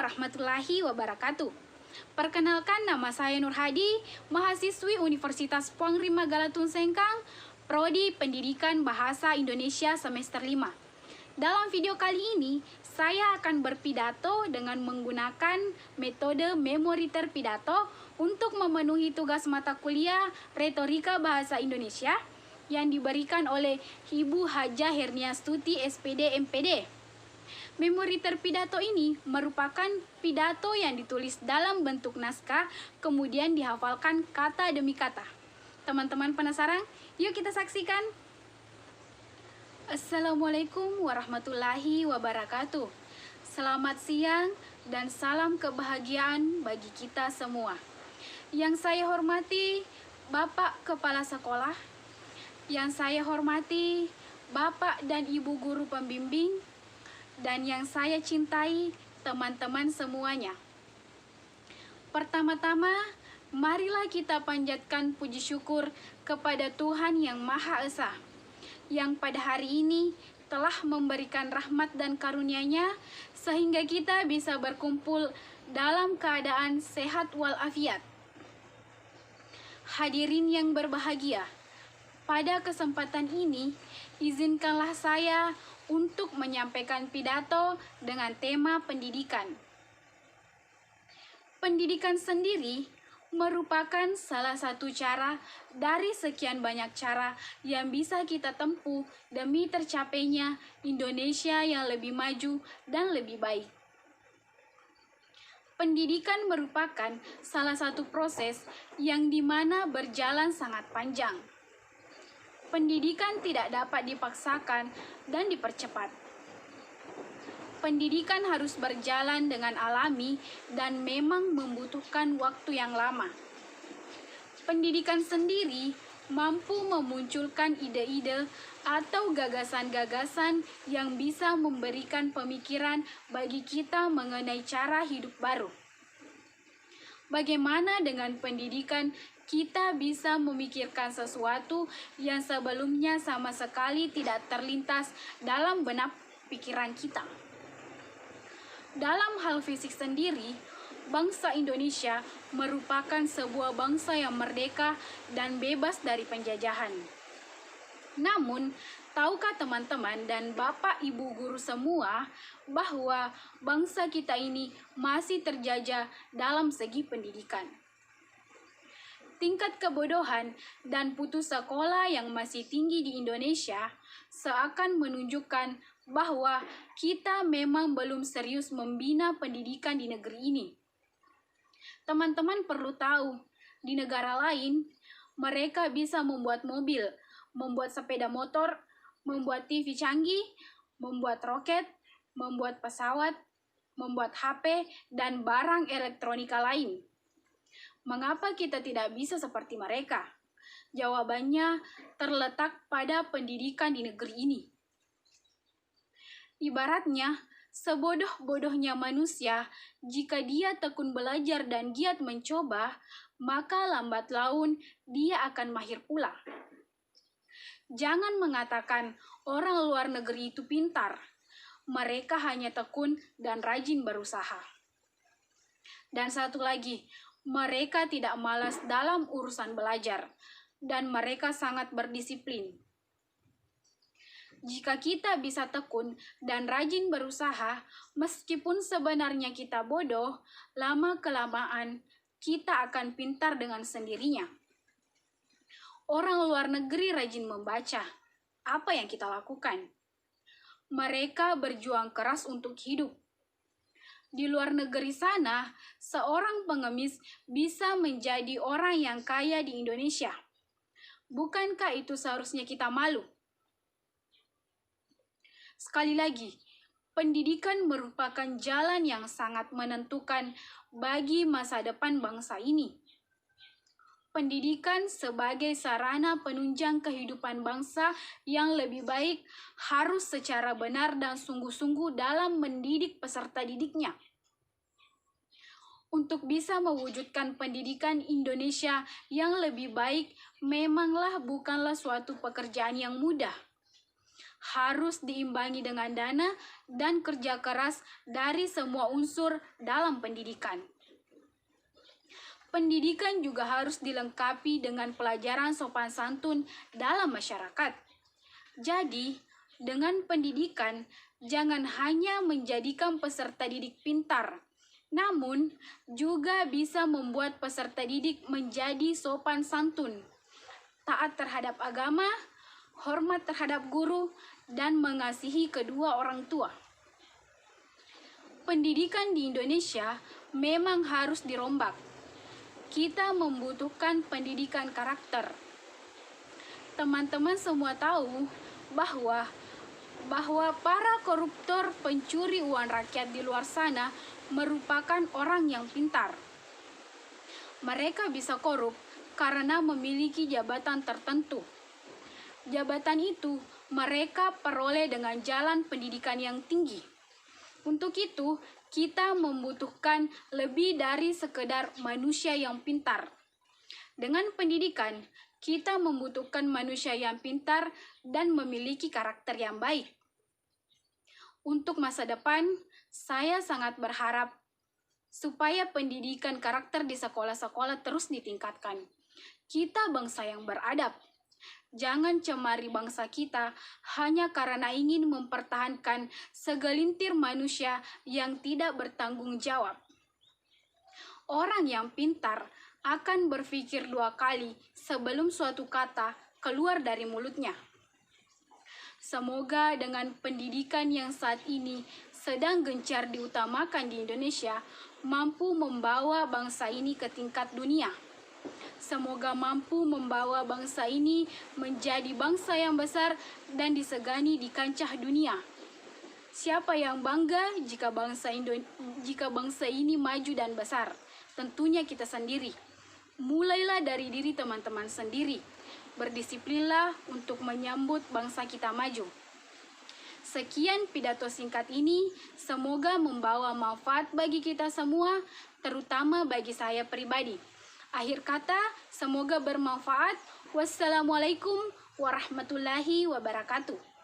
warahmatullahi wabarakatuh. Perkenalkan, nama saya Nur Hadi, mahasiswi Universitas Puangri Magalatun Sengkang, Prodi Pendidikan Bahasa Indonesia semester 5. Dalam video kali ini, saya akan berpidato dengan menggunakan metode memori terpidato untuk memenuhi tugas mata kuliah Retorika Bahasa Indonesia yang diberikan oleh Ibu Hajah Herniastuti SPD MPD. Memori terpidato ini merupakan pidato yang ditulis dalam bentuk naskah, kemudian dihafalkan kata demi kata. Teman-teman penasaran? Yuk kita saksikan. Assalamualaikum warahmatullahi wabarakatuh. Selamat siang dan salam kebahagiaan bagi kita semua. Yang saya hormati Bapak Kepala Sekolah, yang saya hormati Bapak dan Ibu Guru Pembimbing, dan yang saya cintai teman-teman semuanya. Pertama-tama, marilah kita panjatkan puji syukur kepada Tuhan Yang Maha Esa, yang pada hari ini telah memberikan rahmat dan karunia-Nya sehingga kita bisa berkumpul dalam keadaan sehat walafiat. Hadirin yang berbahagia, pada kesempatan ini, izinkanlah saya untuk menyampaikan pidato dengan tema pendidikan. Pendidikan sendiri merupakan salah satu cara dari sekian banyak cara yang bisa kita tempuh demi tercapainya Indonesia yang lebih maju dan lebih baik. Pendidikan merupakan salah satu proses yang dimana berjalan sangat panjang. Pendidikan tidak dapat dipaksakan dan dipercepat. Pendidikan harus berjalan dengan alami dan memang membutuhkan waktu yang lama. Pendidikan sendiri mampu memunculkan ide-ide atau gagasan-gagasan yang bisa memberikan pemikiran bagi kita mengenai cara hidup baru. Bagaimana dengan pendidikan kita bisa memikirkan sesuatu yang sebelumnya sama sekali tidak terlintas dalam benak pikiran kita. Dalam hal fisik sendiri, bangsa Indonesia merupakan sebuah bangsa yang merdeka dan bebas dari penjajahan. Namun, tahukah teman-teman dan Bapak Ibu guru semua bahwa bangsa kita ini masih terjajah dalam segi pendidikan? Tingkat kebodohan dan putus sekolah yang masih tinggi di Indonesia seakan menunjukkan bahwa kita memang belum serius membina pendidikan di negeri ini. Teman-teman perlu tahu, di negara lain, mereka bisa membuat mobil, membuat sepeda motor, membuat TV canggih, membuat roket, membuat pesawat, membuat HP, dan barang elektronika lain. Mengapa kita tidak bisa seperti mereka? Jawabannya terletak pada pendidikan di negeri ini. Ibaratnya, sebodoh-bodohnya manusia, jika dia tekun belajar dan giat mencoba, maka lambat laun dia akan mahir pula. Jangan mengatakan orang luar negeri itu pintar. Mereka hanya tekun dan rajin berusaha. Dan satu lagi, mereka tidak malas dalam urusan belajar, dan mereka sangat berdisiplin. Jika kita bisa tekun dan rajin berusaha, meskipun sebenarnya kita bodoh, lama-kelamaan kita akan pintar dengan sendirinya. Orang luar negeri rajin membaca. Apa yang kita lakukan? Mereka berjuang keras untuk hidup. Di luar negeri sana, seorang pengemis bisa menjadi orang yang kaya di Indonesia. Bukankah itu seharusnya kita malu? Sekali lagi, pendidikan merupakan jalan yang sangat menentukan bagi masa depan bangsa ini. Pendidikan sebagai sarana penunjang kehidupan bangsa yang lebih baik harus secara benar dan sungguh-sungguh dalam mendidik peserta didiknya. Untuk bisa mewujudkan pendidikan Indonesia yang lebih baik, memanglah bukanlah suatu pekerjaan yang mudah. harus diimbangi dengan dana dan kerja keras dari semua unsur dalam pendidikan. Pendidikan juga harus dilengkapi dengan pelajaran sopan santun dalam masyarakat. Jadi, dengan pendidikan, jangan hanya menjadikan peserta didik pintar, namun juga bisa membuat peserta didik menjadi sopan santun, taat terhadap agama, hormat terhadap guru, dan mengasihi kedua orang tua. Pendidikan di Indonesia memang harus dirombak. Kita membutuhkan pendidikan karakter. Teman-teman semua tahu bahwa para koruptor pencuri uang rakyat di luar sana merupakan orang yang pintar. Mereka bisa korup karena memiliki jabatan tertentu. Jabatan itu mereka peroleh dengan jalan pendidikan yang tinggi. Untuk itu, kita membutuhkan lebih dari sekedar manusia yang pintar. Dengan pendidikan, kita membutuhkan manusia yang pintar dan memiliki karakter yang baik. Untuk masa depan, saya sangat berharap supaya pendidikan karakter di sekolah-sekolah terus ditingkatkan. Kita bangsa yang beradab. Jangan cemari bangsa kita hanya karena ingin mempertahankan segelintir manusia yang tidak bertanggung jawab. Orang yang pintar akan berpikir 2 kali sebelum suatu kata keluar dari mulutnya. Semoga dengan pendidikan yang saat ini sedang gencar diutamakan di Indonesia, mampu membawa bangsa ini ke tingkat dunia. Semoga mampu membawa bangsa ini menjadi bangsa yang besar dan disegani di kancah dunia. Siapa yang bangga jika bangsa ini maju dan besar? Tentunya kita sendiri. Mulailah dari diri teman-teman sendiri. Berdisiplinlah untuk menyambut bangsa kita maju. Sekian pidato singkat ini, semoga membawa manfaat bagi kita semua, terutama bagi saya pribadi. Akhir kata, semoga bermanfaat. Wassalamualaikum warahmatullahi wabarakatuh.